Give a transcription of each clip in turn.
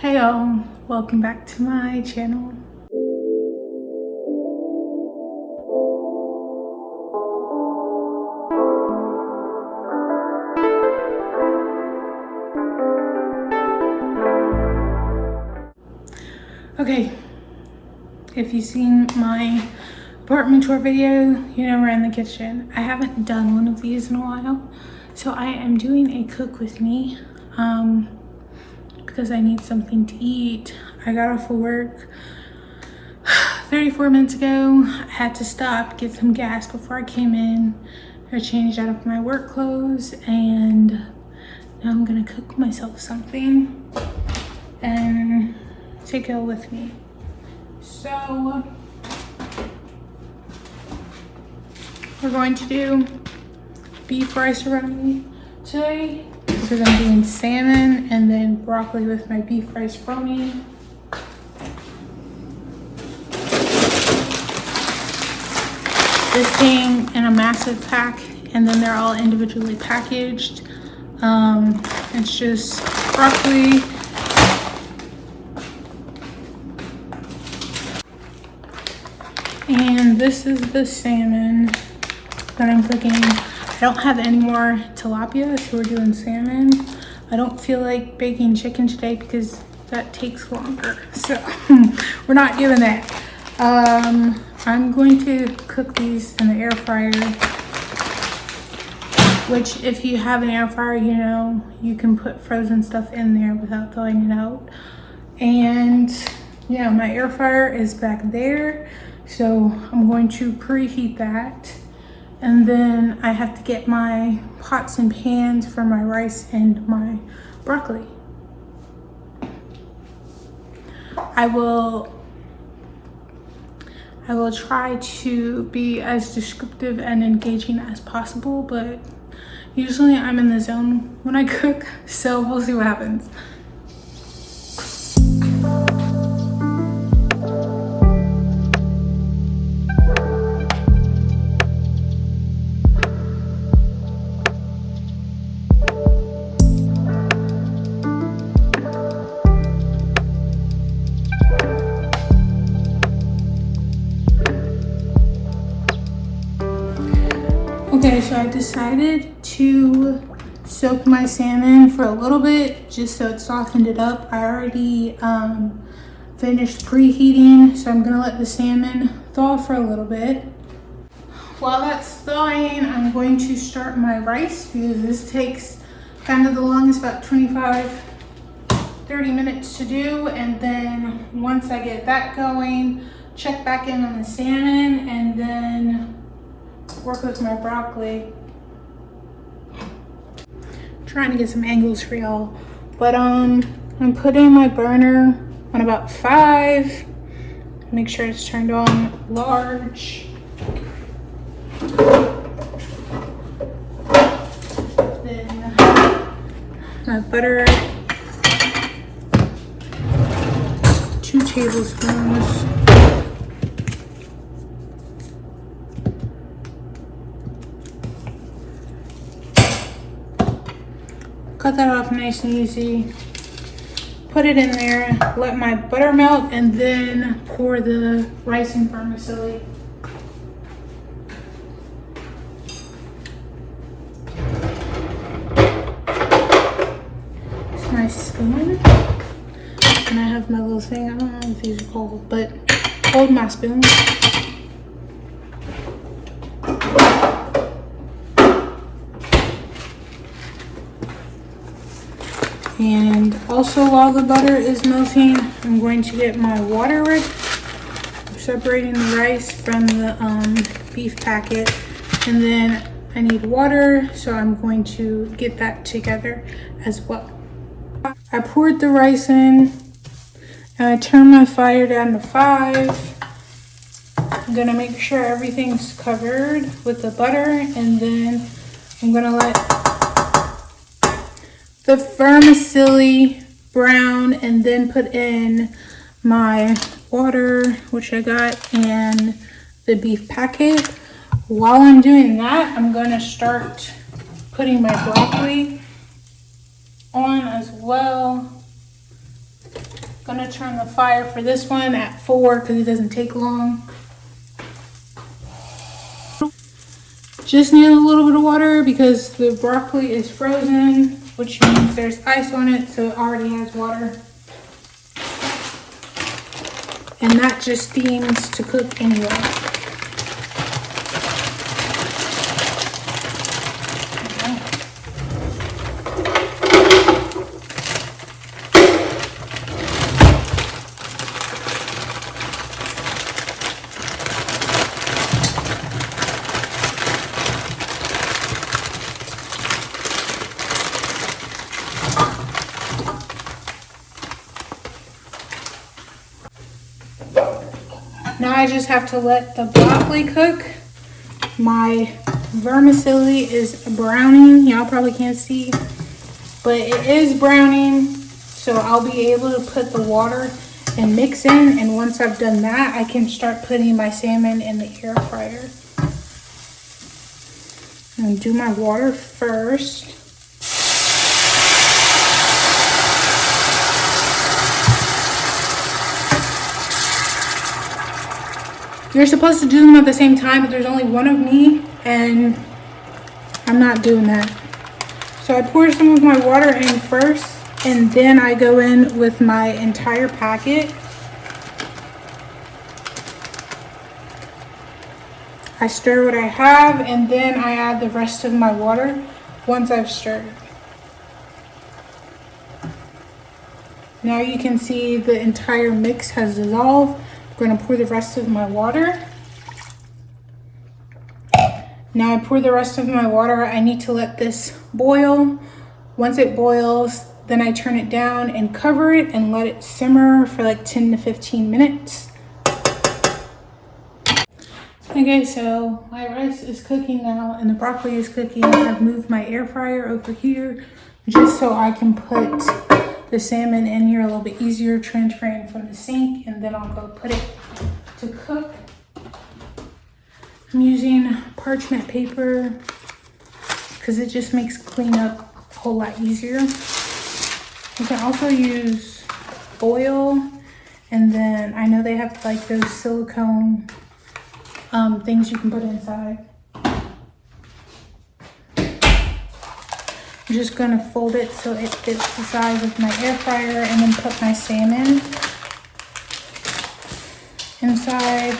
Hey y'all, welcome back to my channel. Okay, if you've seen my apartment tour video, you know we're in the kitchen. I haven't done one of these in a while, so I am doing a cook with me because I need something to eat. I got off of work 34 minutes ago. I had to stop, get some gas before I came in. I changed out of my work clothes and now I'm gonna cook myself something and take it with me. So we're going to do beef rice-a-roni today because I'm doing salmon and then broccoli with my beef rice-a-roni. This came in a massive pack and then they're all individually packaged. It's just broccoli, and this is the salmon that I'm cooking. I don't have any more tilapia, so we're doing salmon. I don't feel like baking chicken today because that takes longer, so we're not doing that. I'm going to cook these in the air fryer, which if you have an air fryer, you know, you can put frozen stuff in there without thawing it out. And yeah, my air fryer is back there, so I'm going to preheat that. And then I have to get my pots and pans for my rice and my broccoli. I will try to be as descriptive and engaging as possible, but usually I'm in the zone when I cook, so we'll see what happens. Okay, so I decided to soak my salmon for a little bit just so it softened it up. I already finished preheating, so I'm gonna let the salmon thaw for a little bit. While that's thawing, I'm going to start my rice because this takes kind of the longest, about 25-30 minutes to do. And then once I get that going, check back in on the salmon and then work with my broccoli. Trying to get some angles for y'all, but I'm putting my burner on about 5. Make sure it's turned on large. Then my butter, 2 tablespoons. Cut that off nice and easy. Put it in there, let my butter melt, and then pour the rice and vermicelli. It's my spoon. And I have my little thing. I don't know if these are cold, but hold my spoon. And also while the butter is melting, I'm going to get my water ready. I'm separating the rice from the beef packet. And then I need water, so I'm going to get that together as well. I poured the rice in and I turned my fire down to 5. I'm gonna make sure everything's covered with the butter, and then I'm gonna let the vermicelli brown and then put in my water, which I got, and the beef packet. While I'm doing that, I'm gonna start putting my broccoli on as well. Gonna turn the fire for this one at 4 because it doesn't take long. Just need a little bit of water because the broccoli is frozen, which means there's ice on it, so it already has water. And that just steams to cook anyway. Now I just have to let the broccoli cook. My vermicelli is browning. Y'all probably can't see, but it is browning. So I'll be able to put the water and mix in. And once I've done that, I can start putting my salmon in the air fryer. I'm gonna do my water first. You're supposed to do them at the same time, but there's only one of me, and I'm not doing that. So I pour some of my water in first, and then I go in with my entire packet. I stir what I have, and then I add the rest of my water once I've stirred. Now you can see the entire mix has dissolved. I'm going to pour the rest of my water. Now I pour the rest of my water. I need to let this boil. Once it boils, then I turn it down and cover it and let it simmer for like 10 to 15 minutes. Okay, so my rice is cooking now and the broccoli is cooking. I've moved my air fryer over here just so I can put the salmon in here a little bit easier, transferring from the sink, and then I'll go put it to cook. I'm using parchment paper because it just makes cleanup a whole lot easier. You can also use foil, and then I know they have like those silicone things you can put inside. I'm just gonna fold it so it fits the size of my air fryer, and then put my salmon inside.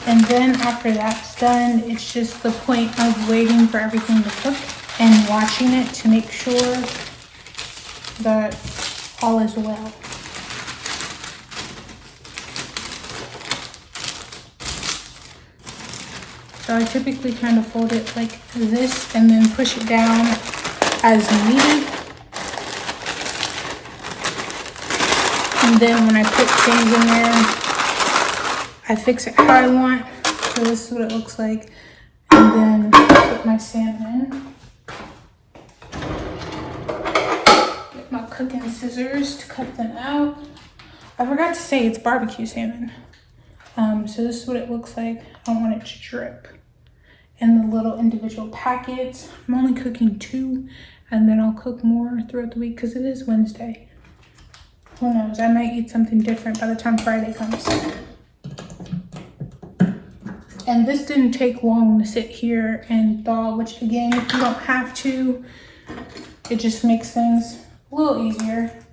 And then after that's done, it's just the point of waiting for everything to cook and watching it to make sure that all is well. So I typically kind of fold it like this and then push it down as needed. And then when I put things in there, I fix it how I want. So this is what it looks like. And then put my salmon. Get my cooking scissors to cut them out. I forgot to say it's barbecue salmon. So this is what it looks like. I don't want it to drip. And the little individual packets. I'm only cooking 2, and then I'll cook more throughout the week because it is Wednesday. Who knows? I might eat something different by the time Friday comes. And this didn't take long to sit here and thaw, which again, if you don't have to, it just makes things a little easier.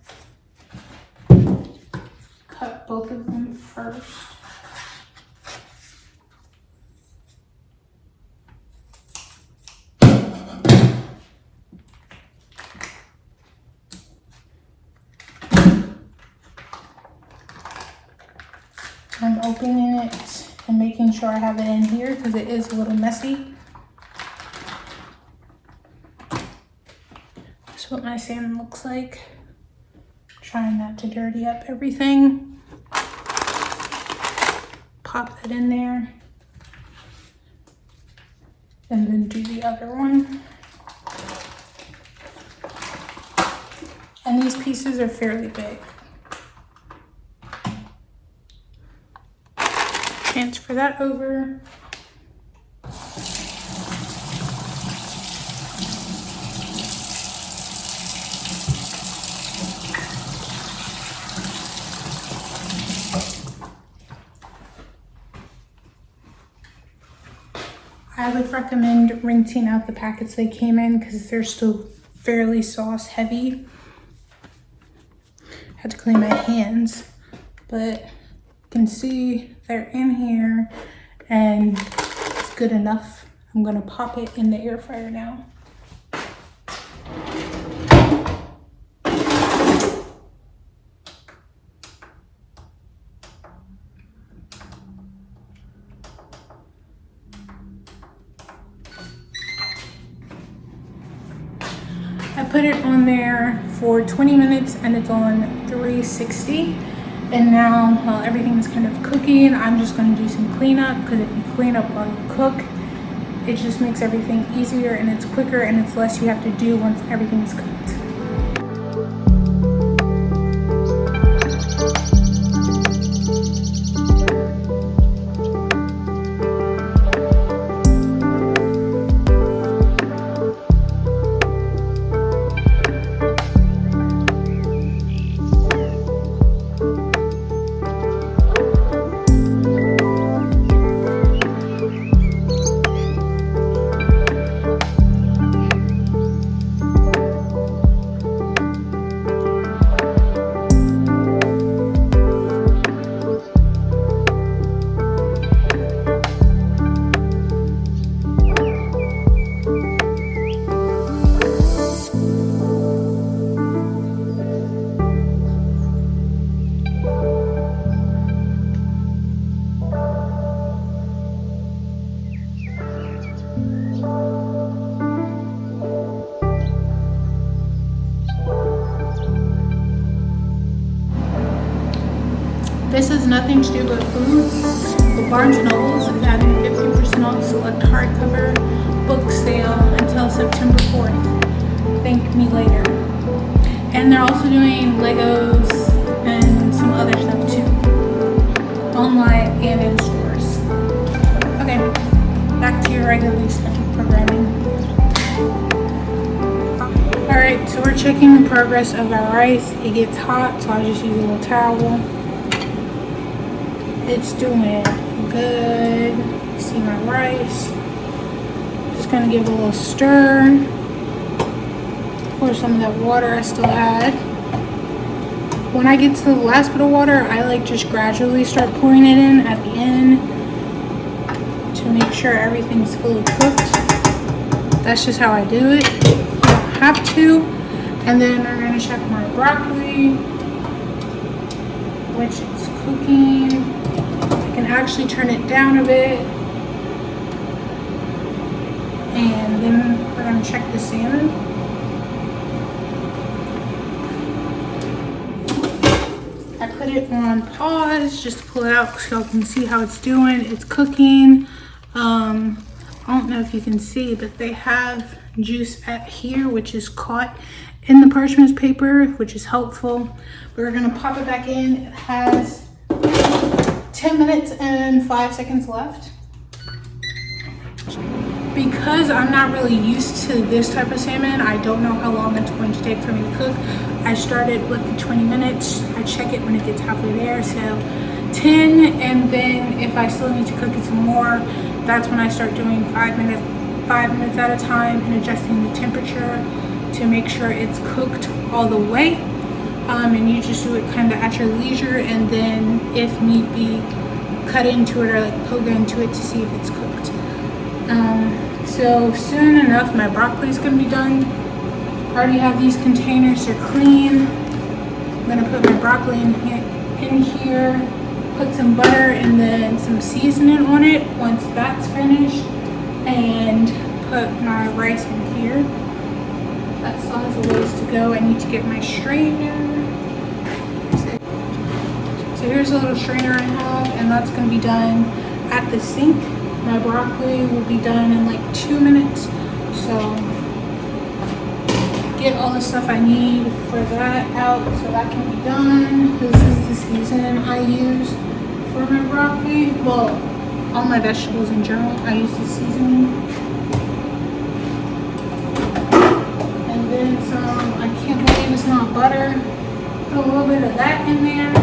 Cut both of them first. I'm opening it and making sure I have it in here because it is a little messy. That's what my salmon looks like. Trying not to dirty up everything. Pop that in there. And then do the other one. And these pieces are fairly big. Transfer that over. I would recommend rinsing out the packets they came in because they're still fairly sauce heavy. Had to clean my hands, but you can see they're in here and it's good enough. I'm gonna pop it in the air fryer now. I put it on there for 20 minutes and it's on 360. And now while everything is kind of cooking, I'm just going to do some cleanup, because if you clean up while you cook, it just makes everything easier and it's quicker and it's less you have to do once everything is cooked. This has nothing to do with food, but Barnes & Nobles is having 50% off select hardcover book sale until September 4th. Thank me later. And they're also doing Legos and some other stuff too, online and in stores. Okay, back to your regularly scheduled programming. Alright, so we're checking the progress of our rice. It gets hot, so I just use a little towel. It's doing good. You see my rice. Just gonna give it a little stir. Pour some of that water I still had. When I get to the last bit of water, I like just gradually start pouring it in at the end to make sure everything's fully cooked. That's just how I do it. You don't have to. And then we're gonna check my broccoli, which is cooking. I can actually turn it down a bit. And then we're gonna check the salmon. I put it on pause just to pull it out so you can see how it's doing. It's cooking. I don't know if you can see, but they have juice at here, which is caught in the parchment paper, which is helpful. We're gonna pop it back in. It has 10 minutes and 5 seconds left. Because I'm not really used to this type of salmon, I don't know how long it's going to take for me to cook. I started with the 20 minutes. I check it when it gets halfway there, so 10, and then if I still need to cook it some more, that's when I start doing 5 minutes at a time and adjusting the temperature to make sure it's cooked all the way. And you just do it kind of at your leisure, and then if need be, cut into it or like poke into it to see if it's cooked. So soon enough, my broccoli is going to be done. I already have these containers, they're clean. I'm going to put my broccoli in here, put some butter and then some seasoning on it once that's finished, and put my rice in here. That still has a ways to go. I need to get my strainer. So here's a little strainer I have, and that's going to be done at the sink. My broccoli will be done in like 2 minutes. So get all the stuff I need for that out so that can be done. This is the seasoning I use for my broccoli. Well, all my vegetables in general, I use the seasoning. And then some, I can't believe it's not butter. Put a little bit of that in there.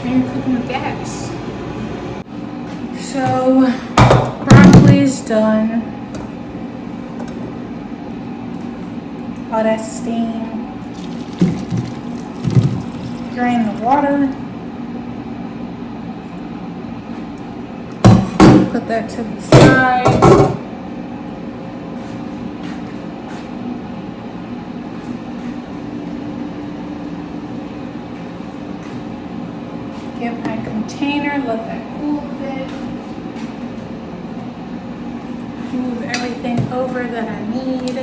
And you're cooking with gas. So broccoli's done. All that steam. Drain the water. Put that to the side. Get my container, let that cool a bit. Move everything over that I need.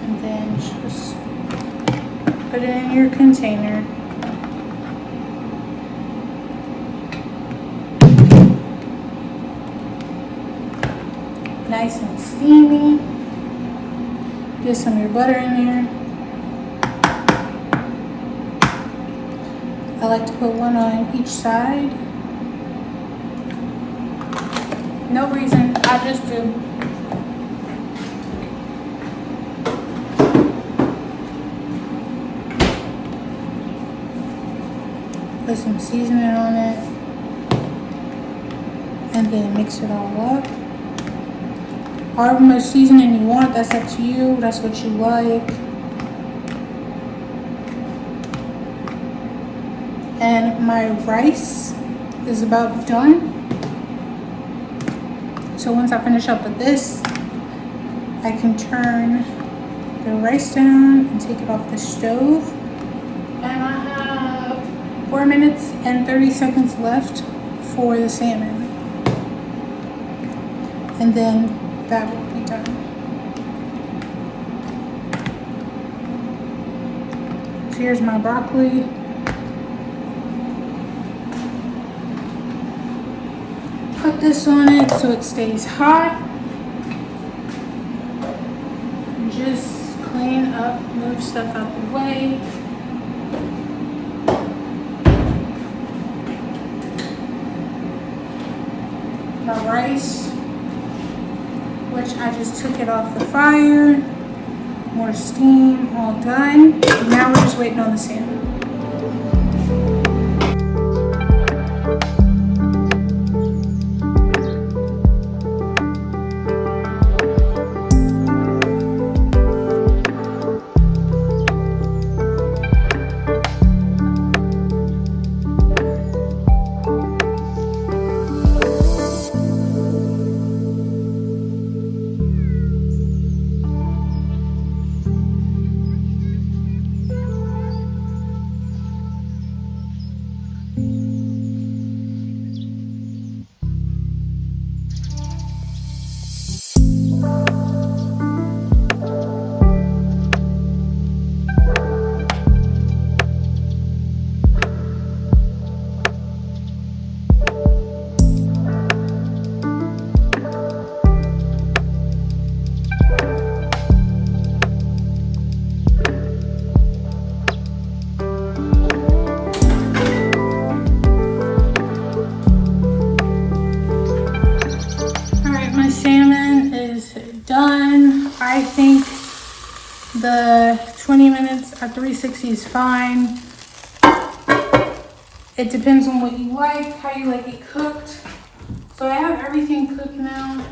And then just put it in your container. Nice and steamy. Get some of your butter in there. I like to put one on each side. No reason, I just do. Put some seasoning on it. And then mix it all up. However much seasoning you want, that's up to you. That's what you like. And my rice is about done. So once I finish up with this, I can turn the rice down and take it off the stove. And I have 4 minutes and 30 seconds left for the salmon. And then that will be done. So here's my broccoli. Put this on it so it stays hot. Just clean up, move stuff out the way. My rice, which I just took it off the fire. More steam, all done. Now we're just waiting on the salmon. I think the 20 minutes at 360 is fine. It depends on what you like, how you like it cooked. So I have everything cooked now.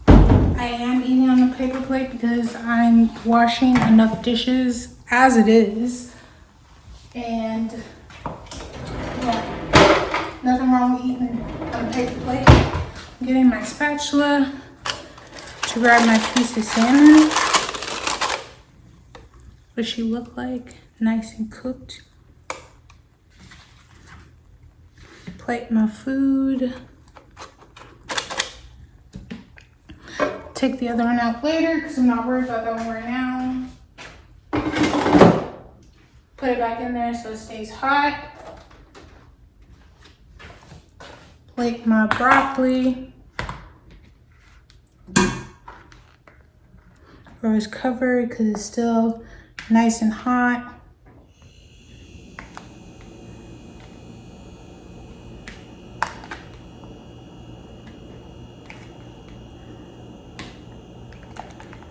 I am eating on a paper plate because I'm washing enough dishes as it is. And yeah, nothing wrong with eating on a paper plate. I'm getting my spatula to grab my piece of salmon. What she look like, nice and cooked. Plate my food. Take the other one out later because I'm not worried about that one right now. Put it back in there so it stays hot. Plate my broccoli. Or it's covered because it's still nice and hot.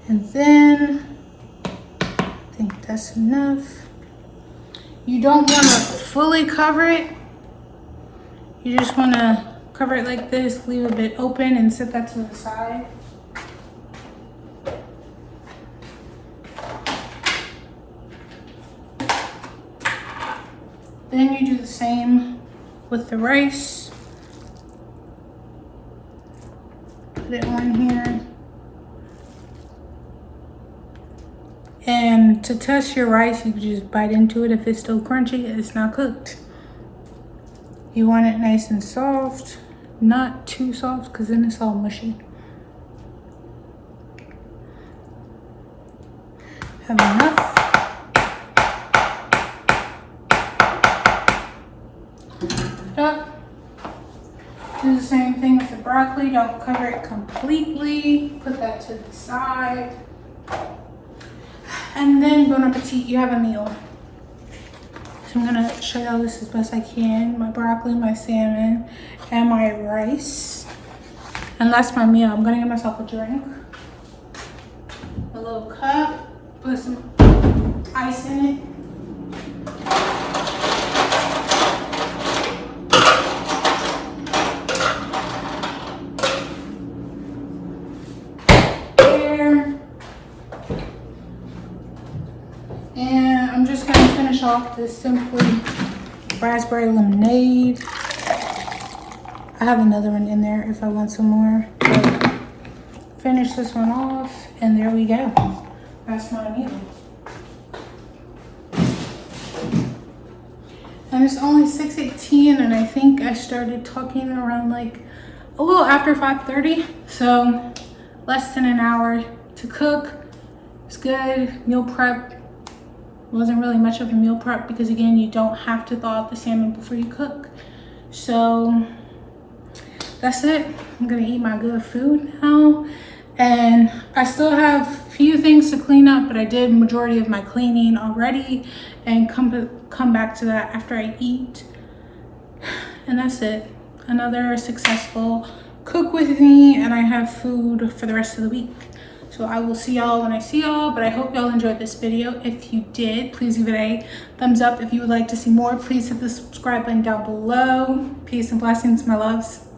And then, I think that's enough. You don't want to fully cover it. You just want to cover it like this, leave a bit open, and set that to the side. Then you do the same with the rice. Put it on here. And to test your rice, you can just bite into it. If it's still crunchy, it's not cooked. You want it nice and soft, not too soft because then it's all mushy. Have enough. Up. Do the same thing with the broccoli. Don't cover it completely. Put that to the side. And then, bon appetit, you have a meal. So I'm gonna show y'all this as best I can. My broccoli, my salmon, and my rice. And that's my meal. I'm gonna get myself a drink. A little cup. Put some ice in it. And I'm just gonna finish off this Simply raspberry lemonade. I have another one in there if I want some more. But finish this one off, and there we go. That's my meal. And it's only 6:18, and I think I started talking around like a little after 5:30. So less than an hour to cook. It's good. Meal prep. Wasn't really much of a meal prep because again, you don't have to thaw out the salmon before you cook. So that's it. I'm gonna eat my good food now. And I still have a few things to clean up, but I did majority of my cleaning already, and come back to that after I eat. And that's it. Another successful cook with me, and I have food for the rest of the week. So I will see y'all when I see y'all, but I hope y'all enjoyed this video. If you did, please give it a thumbs up. If you would like to see more, please hit the subscribe button down below. Peace and blessings, my loves.